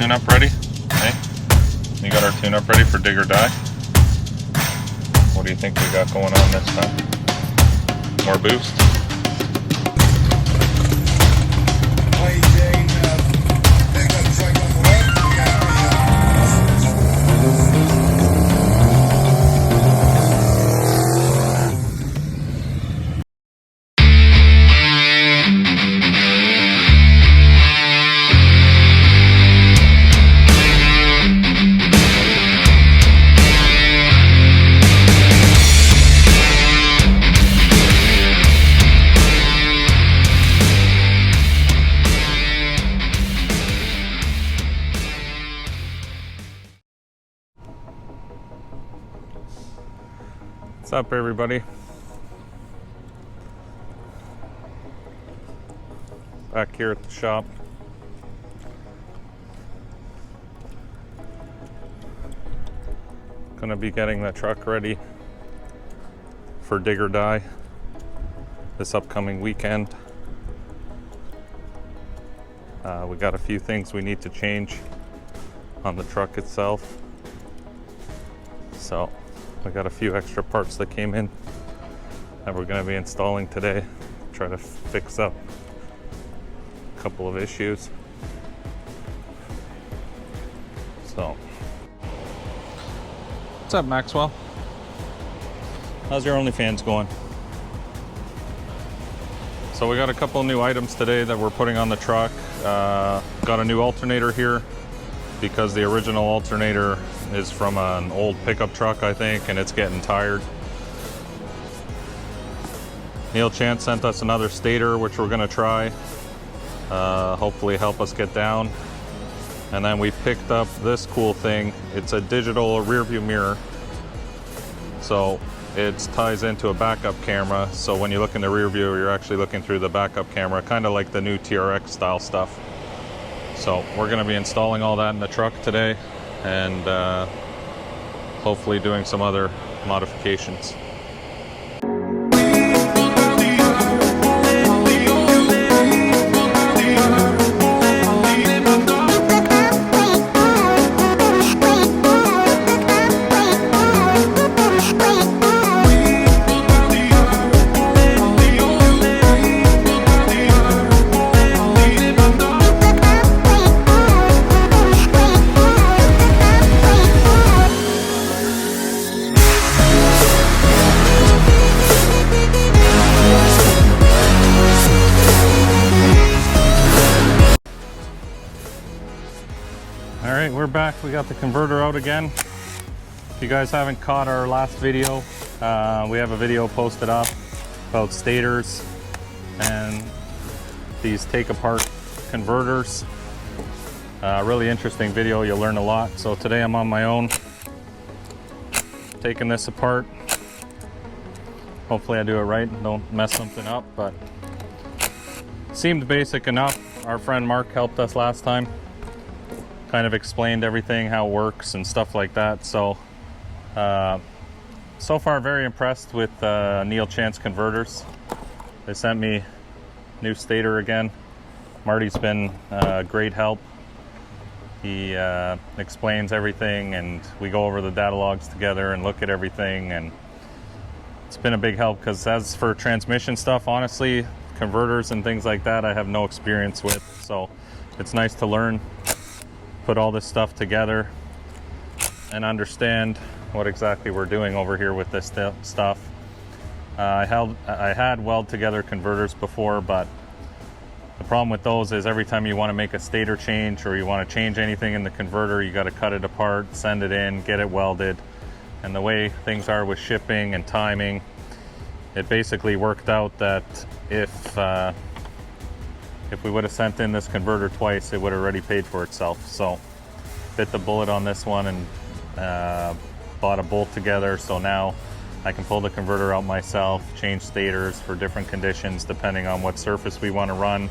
tune-up ready? Hey, we got our tune-up ready for dig or die. What do you think we got going on this time? More boost? What's up, everybody? Back here at the shop. Gonna be getting the truck ready for dig or die this upcoming weekend. We got a few things we need to change on the truck itself. So we got a few extra parts that came in that we're going to be installing today. Try to fix up a couple of issues. So, what's up, Maxwell? How's your OnlyFans going? So we got a couple new items today that we're putting on the truck. Got a new alternator here because the original alternator is from an old pickup truck, I think, and it's getting tired. Neil Chance sent us another stator, which we're gonna try. Hopefully help us get down. And then we picked up this cool thing. It's a digital rear view mirror. So it ties into a backup camera. So when you look in the rear view, you're actually looking through the backup camera, kind of like the new TRX style stuff. So we're gonna be installing all that in the truck today and hopefully doing some other modifications. Alright, we're back. We got the converter out again. If you guys haven't caught our last video, we have a video posted up about stators and these take apart converters. Really interesting video, you'll learn a lot. So today I'm on my own, taking this apart. Hopefully I do it right and don't mess something up, but it seemed basic enough. Our friend Mark helped us last time. Kind of explained everything, how it works and stuff like that. So, so far very impressed with Neil Chance converters. They sent me new stator again. Marty's been great help. He explains everything and we go over the data logs together and look at everything, and it's been a big help because as for transmission stuff, honestly, converters and things like that I have no experience with. So it's nice to learn, put all this stuff together and understand what exactly we're doing over here with this stuff. I had weld together converters before, but the problem with those is every time you want to make a stator change or you want to change anything in the converter, you got to cut it apart, send it in, get it welded. And the way things are with shipping and timing, it basically worked out that if we would have sent in this converter twice, it would have already paid for itself. So bit the bullet on this one and bought a bolt together. So now I can pull the converter out myself, change stators for different conditions depending on what surface we want to run,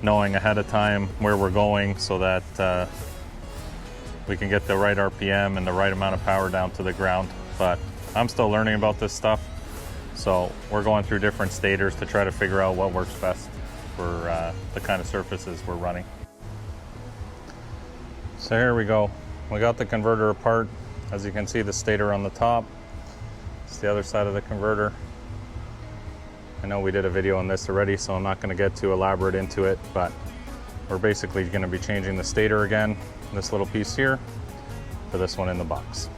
knowing ahead of time where we're going so that we can get the right RPM and the right amount of power down to the ground. But I'm still learning about this stuff. So we're going through different stators to try to figure out what works best for the kind of surfaces we're running. So here we go. We got the converter apart. As you can see, the stator on the top. It's the other side of the converter. I know we did a video on this already, so I'm not going to get too elaborate into it, but we're basically going to be changing the stator again, this little piece here, for this one in the box.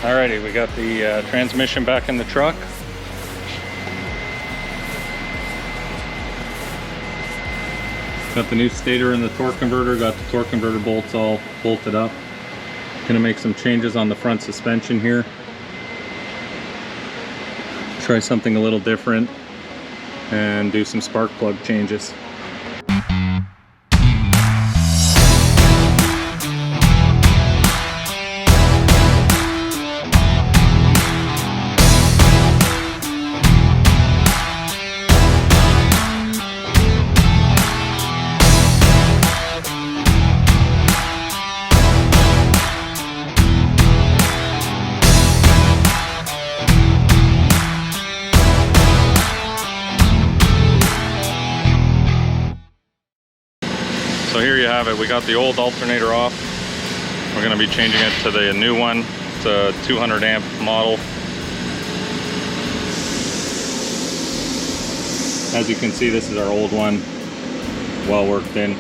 Alrighty, we got the transmission back in the truck. Got the new stator and the torque converter, got the torque converter bolts all bolted up. Gonna make some changes on the front suspension here. Try something a little different and do some spark plug changes. So here you have it. We got the old alternator off. We're going to be changing it to the new one. It's a 200 amp model. As you can see, this is our old one, well worked in.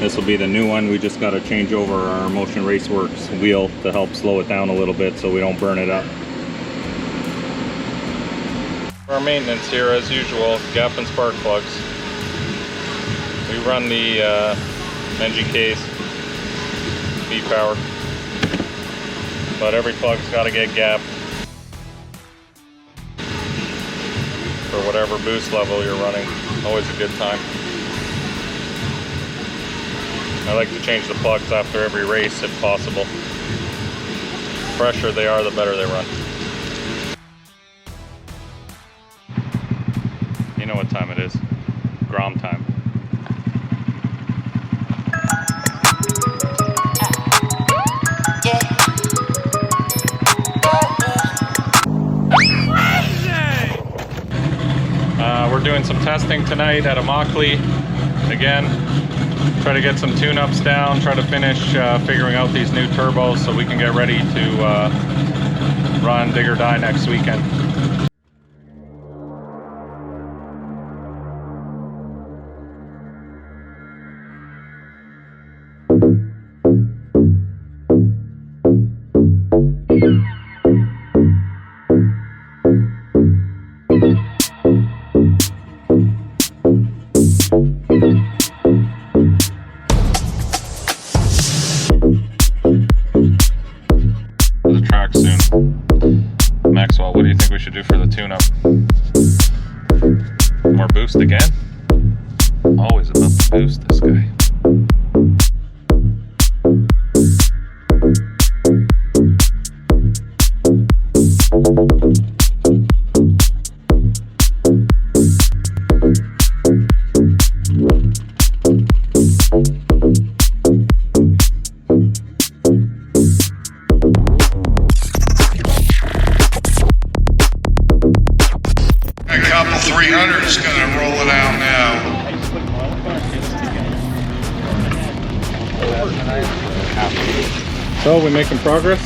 This will be the new one. We just got to change over our Motion Raceworks wheel to help slow it down a little bit so we don't burn it up. For our maintenance here, as usual, gap and spark plugs. We run the NGKs, V-Power, but every plug's got to get gapped for whatever boost level you're running. Always a good time. I like to change the plugs after every race if possible. The fresher they are, the better they run. You know what time it is. Grom time. We're doing some testing tonight at Immokalee. Again, try to get some tune-ups down, try to finish figuring out these new turbos so we can get ready to run Dig or Die next weekend. Maxwell, what do you think we should do for the tune-up? More boost again? Always about the boost, this guy. A couple 300's gonna roll it out now. So, we making progress?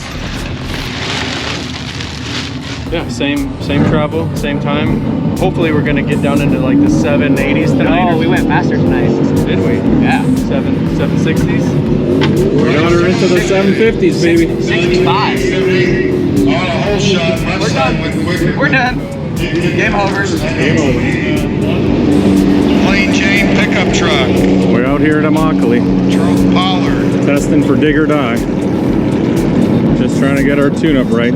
Yeah, same travel, same time. Hopefully we're gonna get down into like the 780s tonight. Oh, we went faster tonight. Did we? Yeah. 760s? We're got her into the 750s, baby. 65. On a whole shot, left side went quicker. We're done. Game over. Game over. Plain Jane pickup truck. We're out here at Immokalee, Drove Pollard. testing for Dig or Die. Just trying to get our tune-up right.